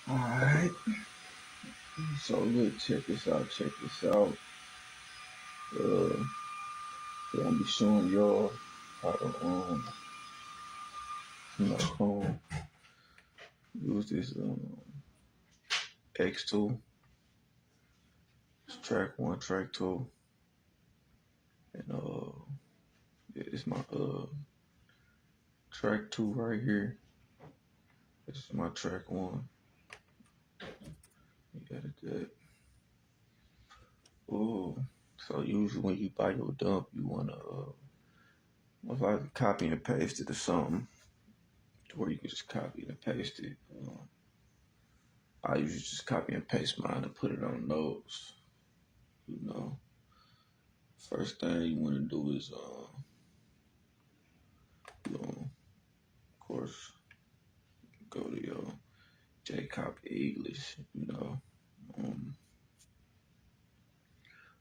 Alright, so look, check this out. Uh, so I'm gonna be showing y'all how to use this X tool. It's track one, track two, and yeah, it's my track two right here. This is my track one. You got it that. Oh, so usually when you buy your dump, you wanna most likely copy and paste it or something, to where you can just copy and paste it. I usually just copy and paste mine and put it on notes. You know, first thing you want to do is, of course, go to your JCopy English.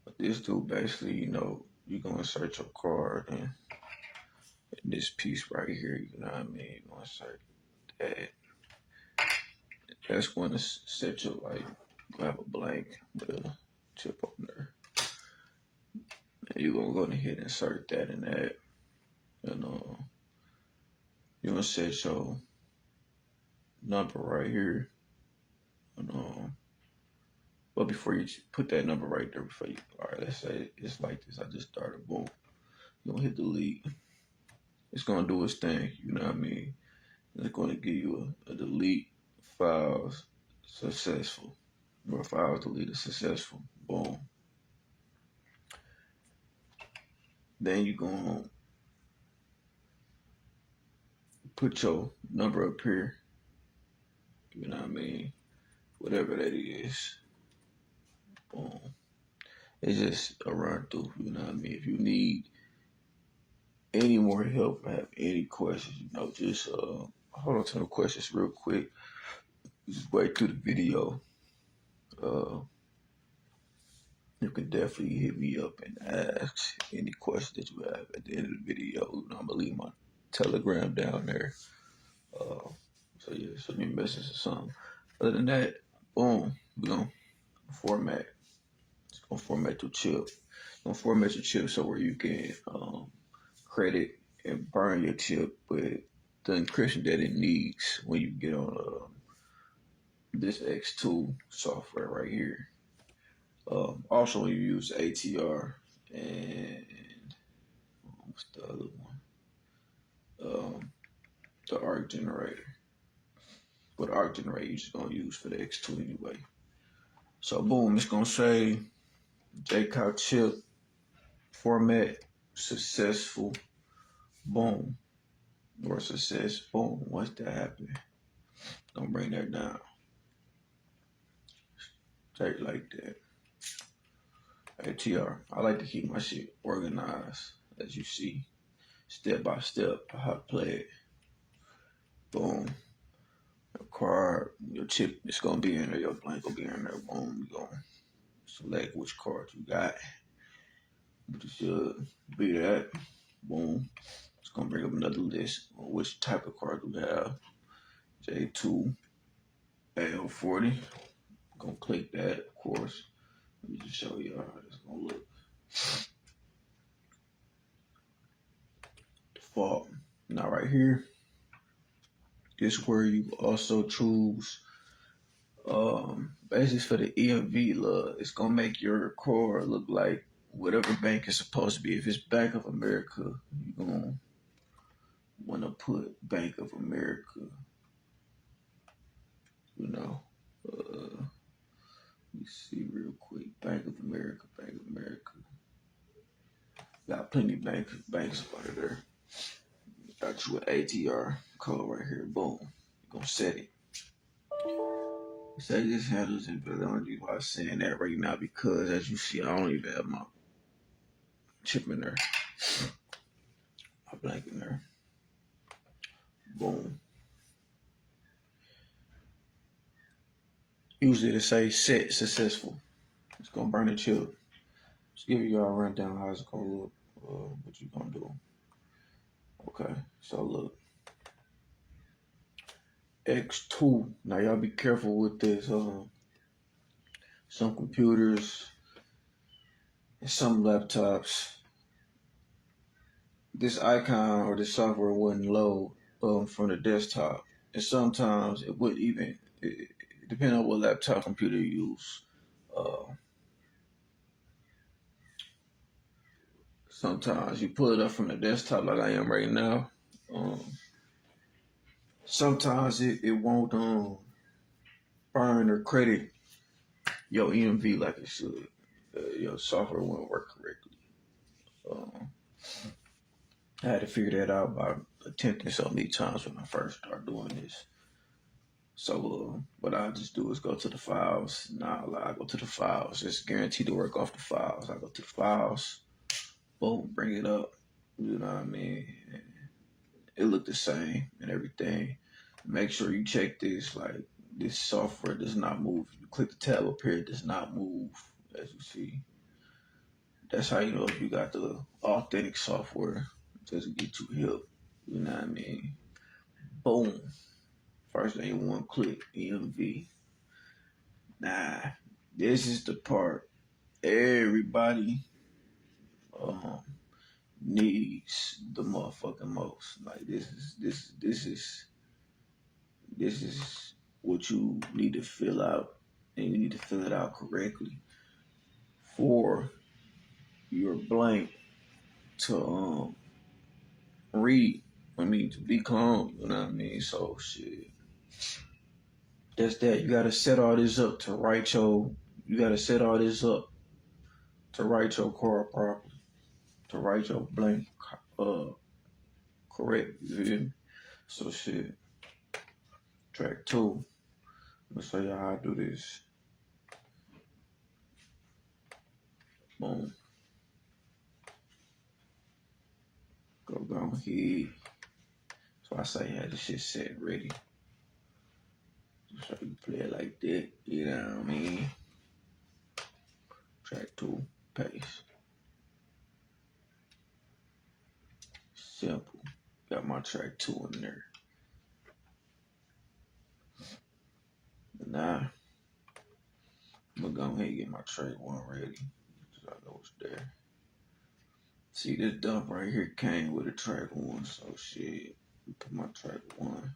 But this dude basically, you're gonna search your card and in this piece right here. You know what I mean? You're gonna search that. That's going to set your grab a blank with a chip on there. And you're gonna go ahead and insert that in that. And you're gonna set your number right here. And but before you put that number right there, before you, all right, let's say it's like this. I just started, boom. You're gonna hit delete. It's gonna do its thing. You know what I mean? It's gonna give you a delete files successful, or files deleted successful. Boom. Then you're gonna put your number up here. You know what I mean? Whatever that is. Boom. It's just a run through. You know what I mean? If you need any more help or have any questions, just hold on to the questions real quick. Just wait through the video. Uh, you can definitely hit me up and ask any questions that you have at the end of the video. I'm gonna leave my Telegram down there. So yeah, send me a message or something. Other than that, boom, we're gonna format. It's gonna format your chip. It's gonna format your chip so where you can credit and burn your chip with the encryption that it needs when you get on this X2 software right here. Also, you use ATR and what's the other one? The arc generator. But arc generator you're just gonna use for the X2 anyway. So boom, it's gonna say JCOW chip format successful. Boom. Or success. Boom. Once that happen, don't bring that down. Take it like that. ATR. I like to keep my shit organized, as you see, step by step, how I play it. Boom. Your card, your chip is gonna be in there, your blank will be in there. Boom. You gonna select which card you got. But it should be that. Boom. It's gonna bring up another list on which type of card we have. J2 AL40. Gonna click that, of course. Let me just show you how it's gonna look. Default. Now right here, this is where you also choose basis for the EMV look. It's gonna make your core look like whatever bank it's supposed to be. If it's Bank of America, you're gonna wanna put Bank of America, you know. Let me see real quick. Bank of America, Bank of America. Got plenty of banks under there. Got you an ATR code right here. Boom. You're gonna set it. Say this handles it, but I don't know why I'm saying that right now because as you see, I don't even have my chip in there. My blank in there. Boom. Usually it say set successful. It's gonna burn the chip. Just give you all a rundown how it's gonna look. What you gonna do? Okay, so look. X2. Now y'all be careful with this. Some computers and some laptops, this icon or this software wouldn't load from the desktop, and sometimes it would even, depending on what laptop computer you use. Uh, Sometimes you pull it up from the desktop like I am right now. Um, Sometimes it won't burn or credit your EMV like it should. Your software won't work correctly. Um, I had to figure that out by attempting so many times when I first started doing this. So what I just do is go to the files. Nah, I go to the files. It's guaranteed to work off the files. I go to the files, boom, bring it up. You know what I mean? It looked the same and everything. Make sure you check this. Like, this software does not move. You click the tab up here, it does not move, as you see. That's how you know if you got the authentic software. It doesn't get too hip. You know what I mean? Boom. First thing you want, click EMV. Nah, this is the part everybody um, needs the motherfucking most. Like, this is what you need to fill out, and you need to fill it out correctly for your blank to read. I mean, to be cloned. You know what I mean? So shit. That's that. You gotta set all this up to write your. You gotta set all this up to write your card properly. To write your blank correct. You feel me? So shit. Track 2. I'm gonna show y'all how I do this. Boom. Go ahead. So I say have this shit set ready. So you play it like that. You know what I mean? Track 2. Paste. Simple. Got my track 2 in there. Now, I'm gonna go ahead and get my track 1 ready. So I know it's there. See, this dump right here came with a track 1. So shit. Put my track 1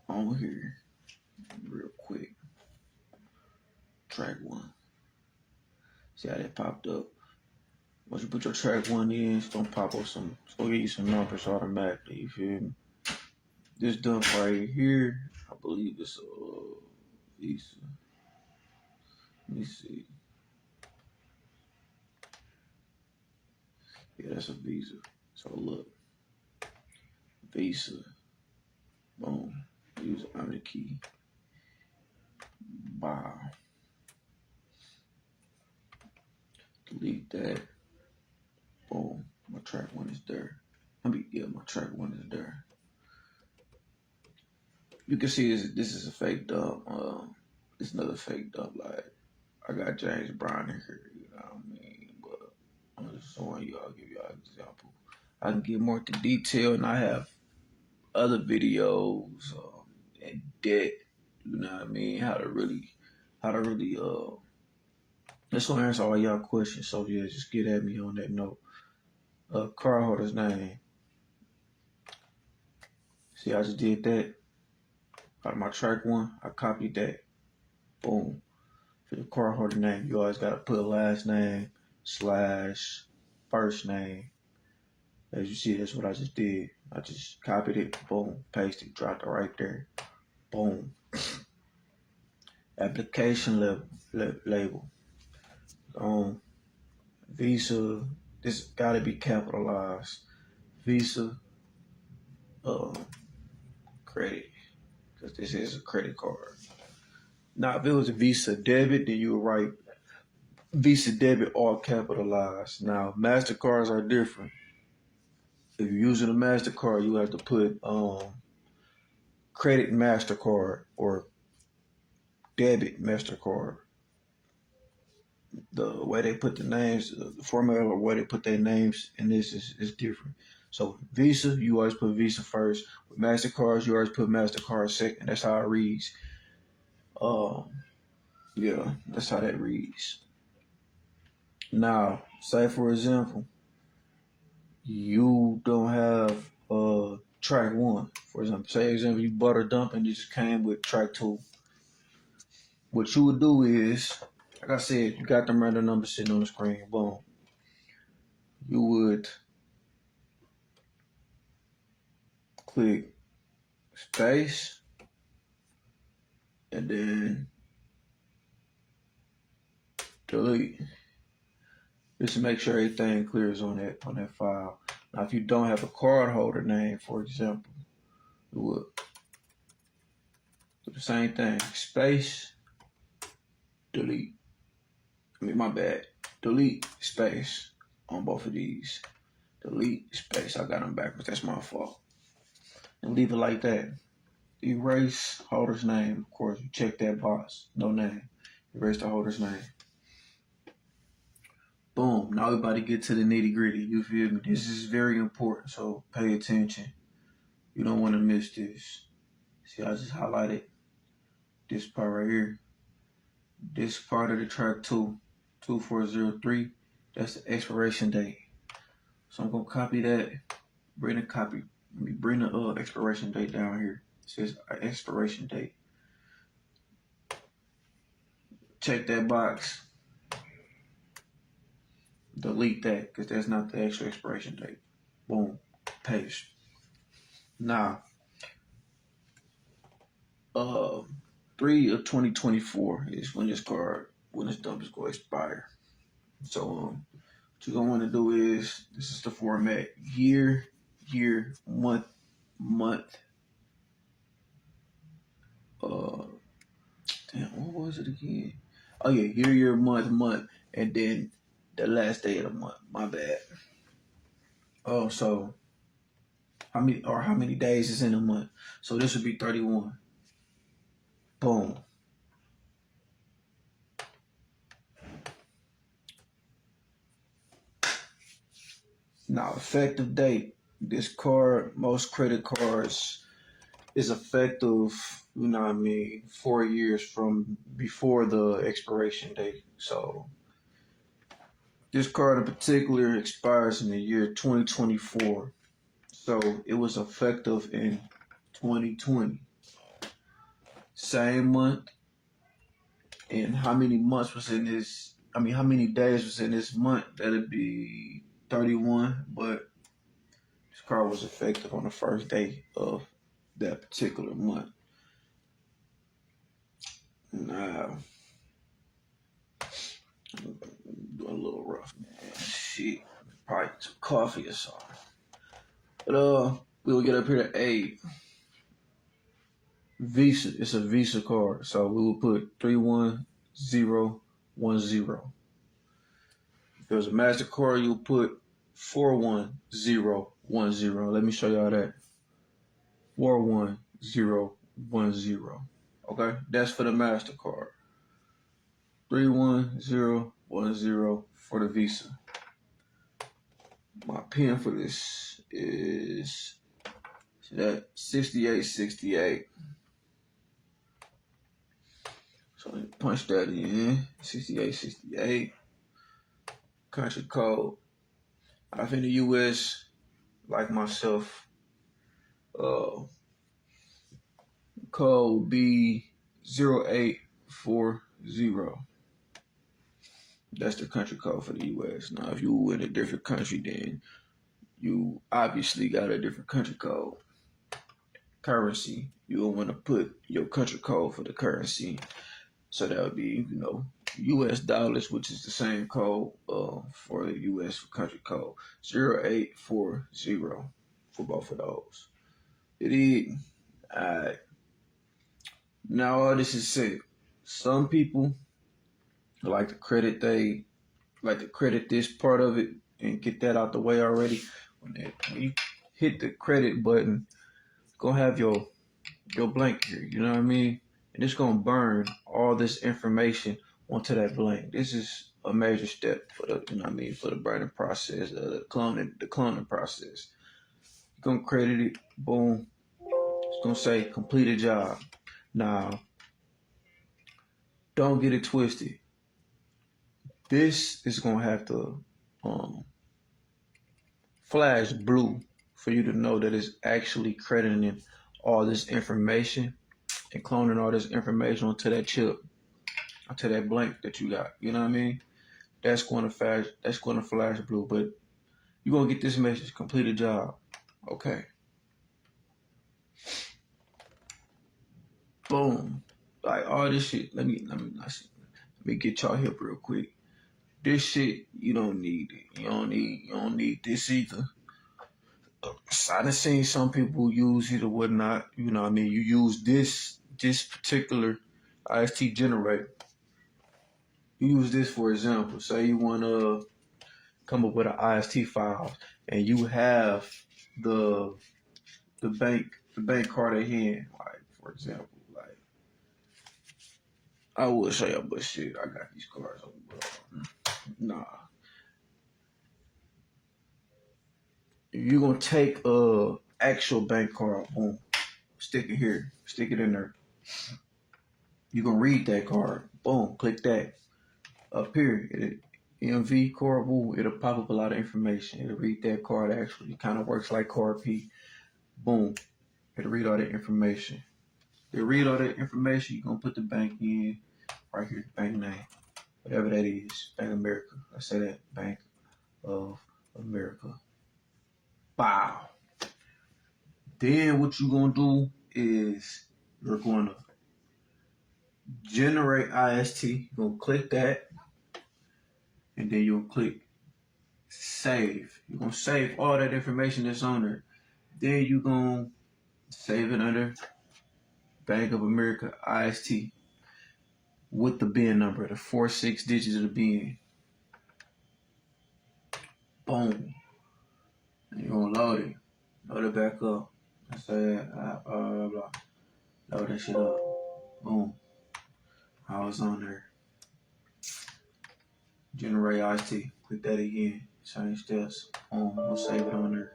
on here real quick. Track 1. See how that popped up? Once you put your track 1 in, it's gonna pop up it's gonna give you some numbers automatically, you feel me? This dump right here, I believe it's Visa. Let me see. Yeah, that's a Visa. So look, Visa, boom, use OmniKey, wow, delete that, boom, my track 1 is there. My track 1 is there. You can see this is a fake dump. It's another fake dump. Like, I got James Brown in here, you know what I mean? But I'm just showing you, I'll give y'all an example. I can get more into detail, and I have other videos in depth, you know what I mean? How to really, just gonna answer all y'all questions. So yeah, just get at me on that note. Card holder's name. See, I just did that. Out of my track 1, I copied that. Boom. For the card holder name, you always gotta put last name / first name. As you see, that's what I just did. I just copied it, boom, pasted, dropped it right there. Boom. Application label. Visa, this gotta be capitalized. Visa credit, because this is a credit card. Now, if it was a Visa debit, then you would write Visa debit all capitalized. Now, MasterCards are different. If you're using a MasterCard, you have to put credit MasterCard or debit MasterCard. The way they put the names, the format or way they put their names in this is different. So Visa, you always put Visa first. With MasterCards, you always put MasterCard second. That's how it reads. Um, yeah, that's how that reads. Now, say for example, you don't have track one. For example, say example you bought a dump and it just came with track two. What you would do is, like I said, you got them random numbers sitting on the screen. Boom. You would click space and then delete. Just to make sure everything clears on that file. Now, if you don't have a card holder name, for example, you would do the same thing. Space, delete. I mean, my bad. Delete space on both of these. Delete space. I got them backwards. That's my fault. And leave it like that. Erase holder's name. Of course, you check that box. No name. Erase the holder's name. Boom. Now we about to get to the nitty gritty. You feel me? This is very important, so pay attention. You don't want to miss this. See, I just highlighted this part right here. This part of the track 2403, that's the expiration date. So I'm gonna copy that. Bring the expiration date down here. It says expiration date. Check that box. Delete that because that's not the actual expiration date. Boom. Paste. Now, 3 of 2024 is when this dump is going to expire. So, what you're going to want to do is, this is the format: year, month. Damn, what was it again? Oh yeah, year, month, and then the last day of the month. My bad. Oh, so how many days is in a month? So this would be 31. Boom. Now, effective date. This card, most credit cards, is effective, 4 years from before the expiration date. So this card in particular expires in the year 2024. So it was effective in 2020. Same month. And how many months was in this? How many days was in this month? That'd be 31. But this card was effective on the first day of that particular month. Now, I'm doing a little rough, man. Shit. Probably some coffee or something. But we'll get up here to 8. Visa. It's a Visa card. So we will put 31010. If it was a MasterCard, you'll put 41010. Let me show y'all that. 41010. Okay? That's for the MasterCard. 31010 for the Visa. My pin for this is that 6868. So let me punch that in. 6868. Country code. If in the US, like myself, code would be 0840. That's the country code for the US. Now, if you were in a different country, then you obviously got a different country code. Currency, you'll want to put your country code for the currency. So that would be, US dollars, which is the same code for the US country code. 0840 for both of those. Alright. Now all this is said. Some people like to credit this part of it and get that out the way already. When you hit the credit button, it's gonna have your blank here, you know what I mean? And it's gonna burn all this information onto that blank. This is a major step for the, for the burning process, the cloning process. gonna credit it. Boom. It's gonna say completed job. Now, don't get it twisted. This is gonna have to flash blue for you to know that it's actually crediting all this information and cloning all this information onto that chip, onto that blank that you got. You know what I mean? That's going to flash blue, but you're gonna get this message: completed job. Okay. Boom. Like all this shit. Let me get y'all hip real quick. This shit, you don't need it. You don't need this either. I done seen some people use it or whatnot. You know what I mean? You use this particular IST generator. You use this for example. Say you wanna come up with an IST file and you have the bank card at hand, like for example, like I would say, but shit, I got these cards on, bro. Nah. You're gonna take actual bank card, boom, stick it here, stick it in there. You're gonna read that card, boom, click that. Up here, MV card, boom, it'll pop up a lot of information. It'll read that card actually. It kind of works like card P. Boom. It'll read all that information. You're gonna put the bank in right here, bank name. Whatever that is, Bank of America. I say that, Bank of America. Wow. Then what you're gonna do is you're gonna generate IST. You're gonna click that, and then you'll click save. You're gonna save all that information that's on there. Then you're gonna save it under Bank of America IST with the BIN number, the 4-6 digits of the BIN. Boom. And you're gonna load it. Load it back up. I say blah, blah, blah. Load that shit up. Boom. I was on there. Generate IST. Click that again. Change steps. Boom. We'll save it on there.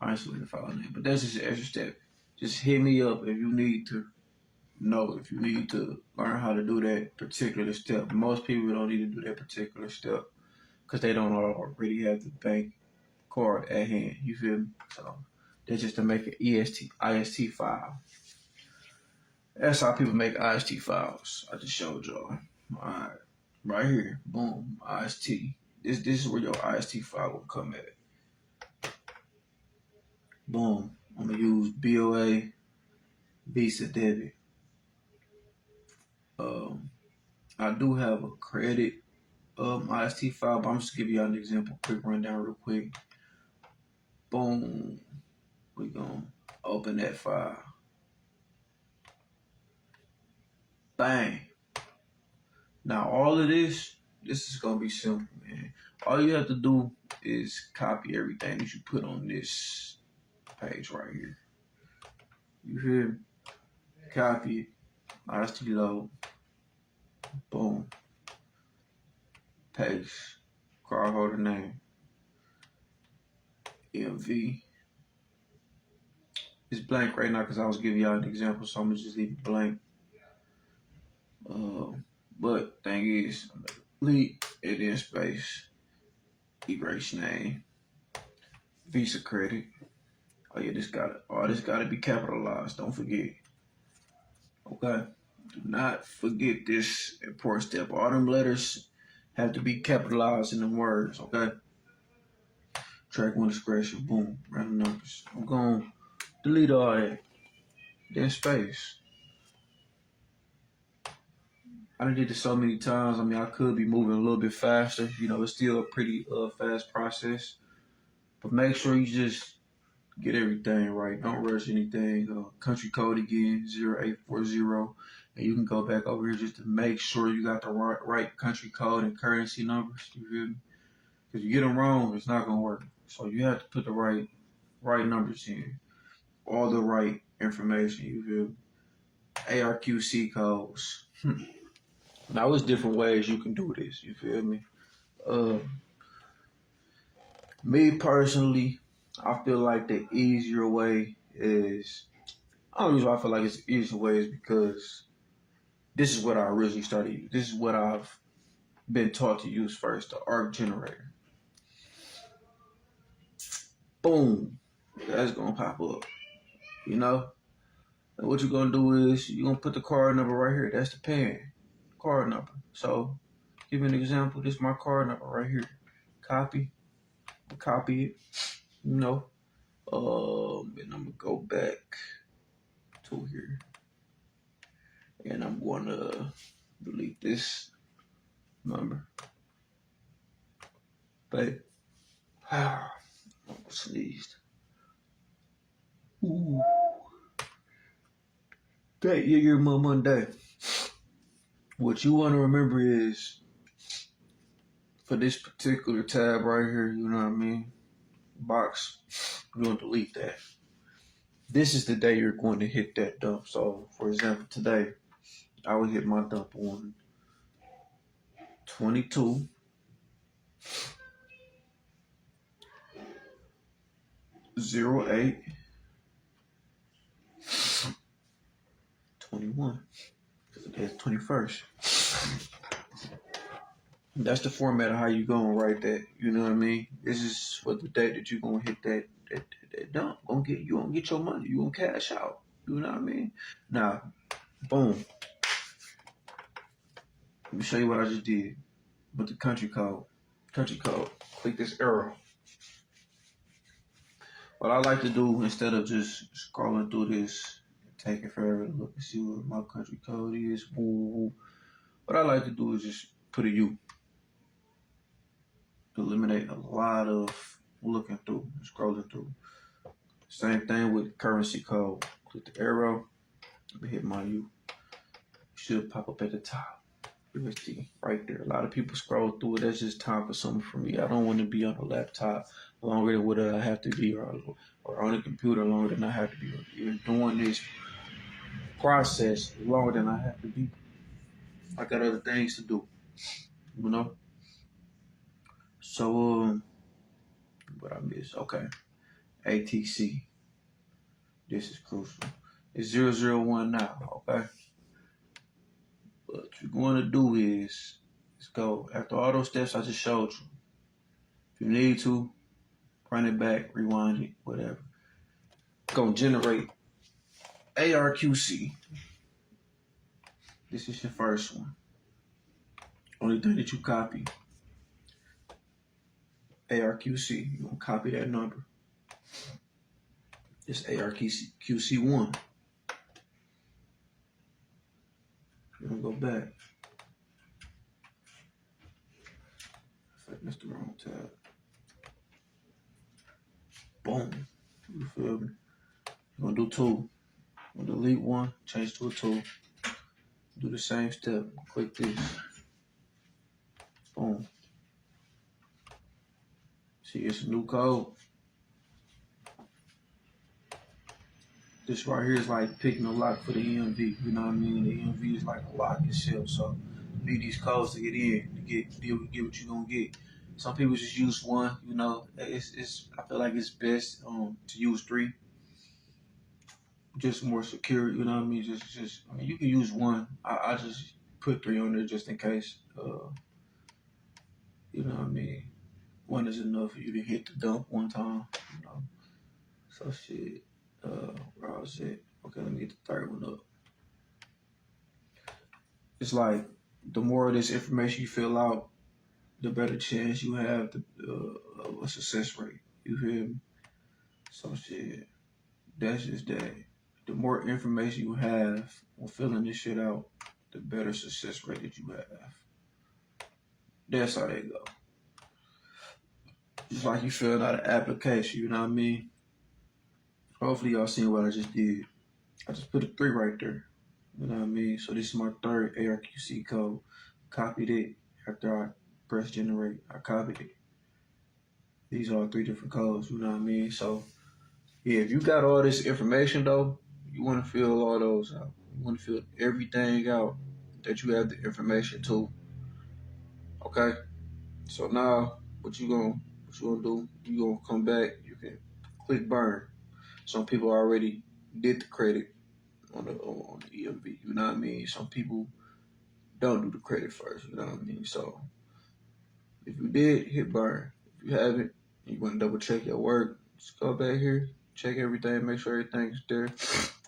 Isolate the file name. But that's just an extra step. Just hit me up if you need to know, if you need to learn how to do that particular step. Most people don't need to do that particular step because they don't already have the bank card at hand. You feel me? So that's just to make an IST file. That's how people make IST files. I just showed y'all. Alright. Right here. Boom. IST. This is where your IST file will come at. Boom. I'm gonna use BOA Visa debit. I do have a credit IST file, but I'm just gonna give y'all an example, quick rundown real quick. Boom. We're gonna open that file. Bang. Now all of this is gonna be simple, man. All you have to do is copy everything that you put on this page right here. You hear me? Copy it. IST load. Boom. Paste. Cardholder name. MV. It's blank right now because I was giving y'all an example, so I'm gonna just leave it blank. But thing is, I'm gonna delete it in space. Erase name. Visa credit. Oh yeah, this gotta be capitalized. Don't forget. Okay. Do not forget this important step. All them letters have to be capitalized in the words. Okay. Track 1 discretion. Boom. Random numbers. I'm gonna delete all that. Then space. I done did this so many times. I mean, I could be moving a little bit faster. You know, it's still a pretty fast process. But make sure you just get everything right. Don't rush anything. Country code again, 0840. And you can go back over here just to make sure you got the right country code and currency numbers. You feel me? Because you get them wrong, it's not going to work. So you have to put the right numbers in. All the right information. You feel me? ARQC codes. Now, there's different ways you can do this. You feel me? Me personally, I feel like the easier way is, the only reason why I feel like it's the easier way is because this is what I originally started using. This is what I've been taught to use first, the arc generator. Boom, that's gonna pop up, you know? And what you're gonna do is you're gonna put the card number right here. That's the PAN card number. So, give you an example. This is my card number right here. Copy it, you know. And I'm gonna go back to here, and I'm gonna delete this number. But I sneezed. Ooh, that your Monday. What you want to remember is for this particular tab right here. You know what I mean? Box. You're gonna delete that. This is the day you're going to hit that dump. So, for example, today I would hit my dump on 22 08 21 because today's 21st. That's the format of how you gonna write that. You know what I mean? This is for the date that you're gonna hit that dump. You gonna get your money. You gonna cash out. You know what I mean? Now, boom. Let me show you what I just did with the country code. Country code. Click this arrow. What I like to do instead of just scrolling through this, taking forever to look and see what my country code is. What I like to do is just put a U. Eliminate a lot of looking through, scrolling through. Same thing with currency code. Click the arrow, hit my U. Should pop up at the top. USD right there. A lot of people scroll through it. That's just time consuming for me. I don't want to be on a laptop longer than what I have to be, or on a computer longer than I have to be. Even doing this process longer than I have to be. I got other things to do, you know. So what I missed? Okay, ATC. This is crucial. It's 001 now. Okay. What you're going to do is go after all those steps I just showed you. If you need to, run it back, rewind it, whatever. Go generate ARQC. This is your first one. Only thing that you copy. ARQC. You're going to copy that number. It's ARQC1. You're going to go back. That's the wrong tab. Boom. You feel me? You're going to do 2. You're going to delete 1, change to a 2. Do the same step. Click this. Boom. See, it's a new code. This right here is like picking a lock for the EMV. You know what I mean? The EMV is like a lock itself. So you need these codes to get in, to get what you're gonna get. Some people just use 1. You know, it's. I feel like it's best to use 3. Just more secure. You know what I mean? Just. I mean, you can use 1. I just put 3 on there just in case. You know what I mean? 1 is enough for you to hit the dump 1 time. You know. So shit. Where I was at. Okay, let me get the third one up. It's like the more of this information you fill out, the better chance you have of a success rate. You feel me? So shit, that's just that. The more information you have when filling this shit out, the better success rate that you have. That's how they go. Just like you filling out an application, you know what I mean? Hopefully y'all seen what I just did. I just put a 3 right there. You know what I mean? So this is my third ARQC code. Copied it after I press generate. I copied it. These are 3 different codes, you know what I mean? So yeah, if you got all this information though, you want to fill all those out. You want to fill everything out that you have the information to. Okay? So now what you gonna do? You gonna come back, you can click burn. Some people already did the credit on the EMV. You know what I mean? Some people don't do the credit first. You know what I mean? So if you did, hit burn. If you haven't, you want to double check your work. Just go back here, check everything, make sure everything's there,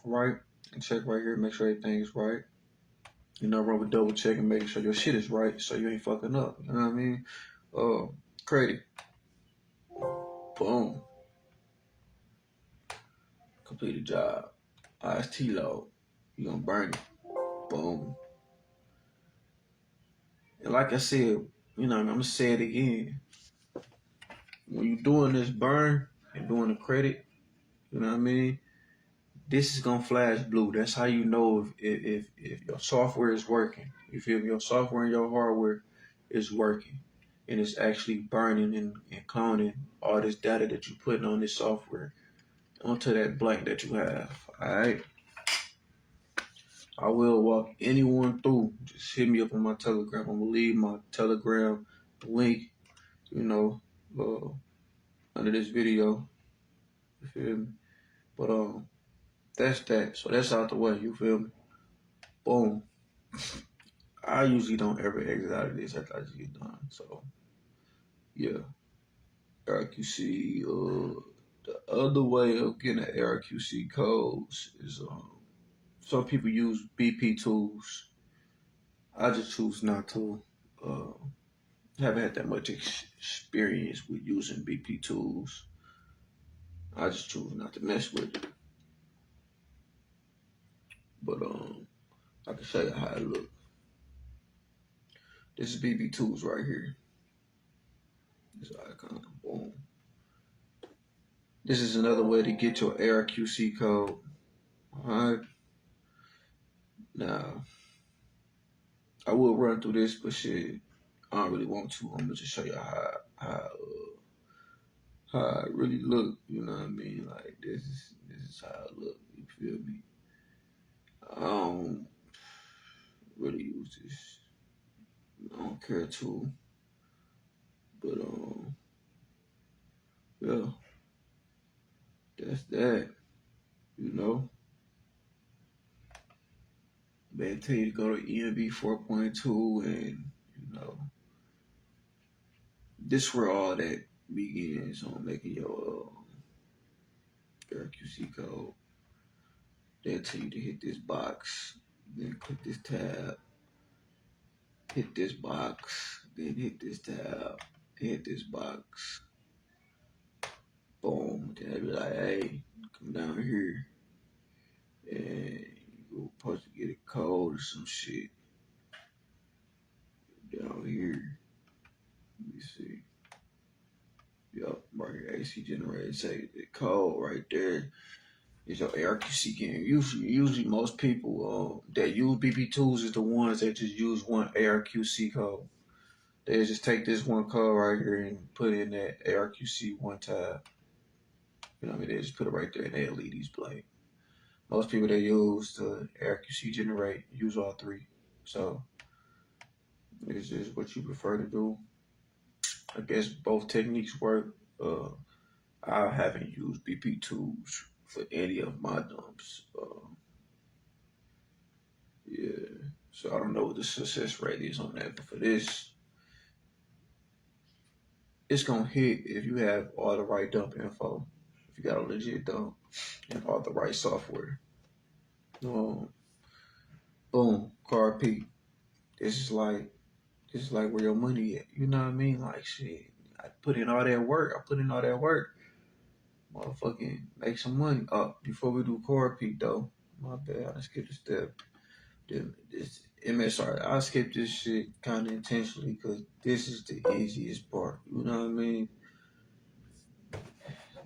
right, and check right here, make sure everything's right. You know, wrong with double checking, making sure your shit is right, so you ain't fucking up. You know what I mean? Credit. Boom. Complete a job. IST load. You gonna burn it. Boom. And like I said, you know, I'm gonna say it again. When you doing this burn and doing the credit, you know what I mean? This is gonna flash blue. That's how you know if your software is working. You feel me? Your software and your hardware is working, and it's actually burning and cloning all this data that you're putting on this software onto that blank that you have. All right. I will walk anyone through. Just hit me up on my Telegram. I'm gonna leave my Telegram link, you know, under this video. You feel me? But that's that. So that's out the way. You feel me? Boom. I usually don't ever exit out of this after I just get done. So yeah, ARQC. The other way of getting an ARQC codes is some people use BP tools. I just choose not to. Haven't had that much experience with using BP tools. I just choose not to mess with it. But I can show you how it look. This is BP tools right here. This icon, boom. This is another way to get your ARQC code. Alright. Now, I will run through this, but shit, I don't really want to. I'm gonna just show you how it really look. You know what I mean? Like this is how it look. You feel me? I don't really use this. I don't care to. But yeah, that's that. You know, they tell you to go to EMV 4.2, and you know, this where all that begins on making your QC code. They'll tell you to hit this box, then click this tab, hit this box, then hit this tab, hit this box. Boom. Then they'll be like, hey, come down here, and you're supposed to get a code or some shit down here. Let me see. Yup, right here, AC generator. Say the code right there is your ARQC game. Usually most people that use BP tools is the ones that just use one ARQC code. They just take this one code right here and put in that ARQC one tab. You know what I mean? They just put it right there and they leave these blank. Most people that use the ARQC generate use all three. So it's just what you prefer to do. I guess both techniques work. I haven't used BP tools for any of my dumps. Yeah, so I don't know what the success rate is on that, but for this, it's gonna hit if you have all the right dump info, if you got a legit dump and all the right software. Boom, card P. This is like where your money at. You know what I mean? Like shit, I put in all that work. Motherfucking make some money. Before we do core peak though, my bad, I skipped a step. This MSR, I skipped this shit kind of intentionally because this is the easiest part. You know what I mean?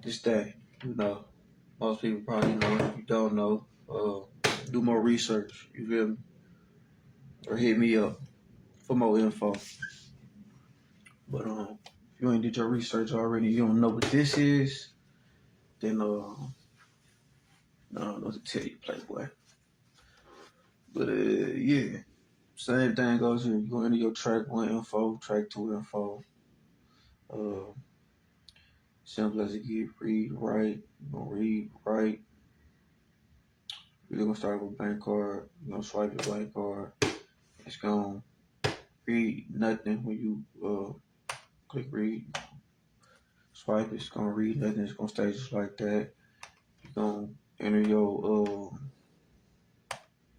This day, you know, most people probably know. If you don't know, do more research. You feel me? Or hit me up for more info. But if you ain't did your research already, you don't know what this is, then I don't know what to tell you, Playboy. But yeah, same thing goes here. You go into your track 1 info, track 2 info. Simple as it get. Read, write. You're gonna read, write. We're gonna start with blank card. You're gonna swipe your blank card. It's gonna read nothing when you click read. Swipe, it's gonna read nothing. It's gonna stay just like that. You're gonna enter your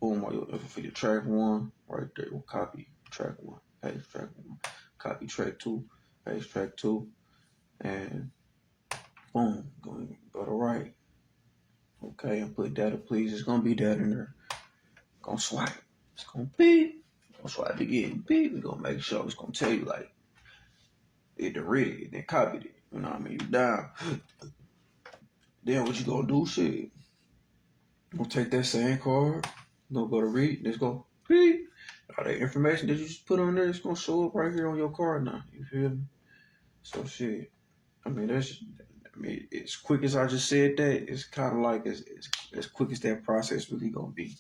boom for your track one right there. We'll copy track one, paste track one, copy track two, paste track two, and boom, go to right. Okay, and put data please. It's gonna be data in there. Gonna swipe. It's gonna beep. Gonna swipe again. Beep. We're gonna make sure it's gonna tell you like it the red, then copied it. You know what I mean? You down. Then what you gonna do? Shit. You gonna take that same card. You gonna go to read. Let's go. Beep. All that information that you just put on there, it's gonna show up right here on your card now. You feel me? So shit. I mean, as quick as I just said that, it's kind of like as quick as that process really gonna be.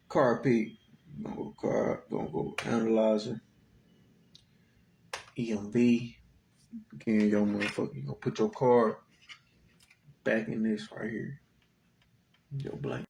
Card peak. Gonna go analyzer. EMV. Again, your motherfucker, you gonna put your card back in this right here. Your blank.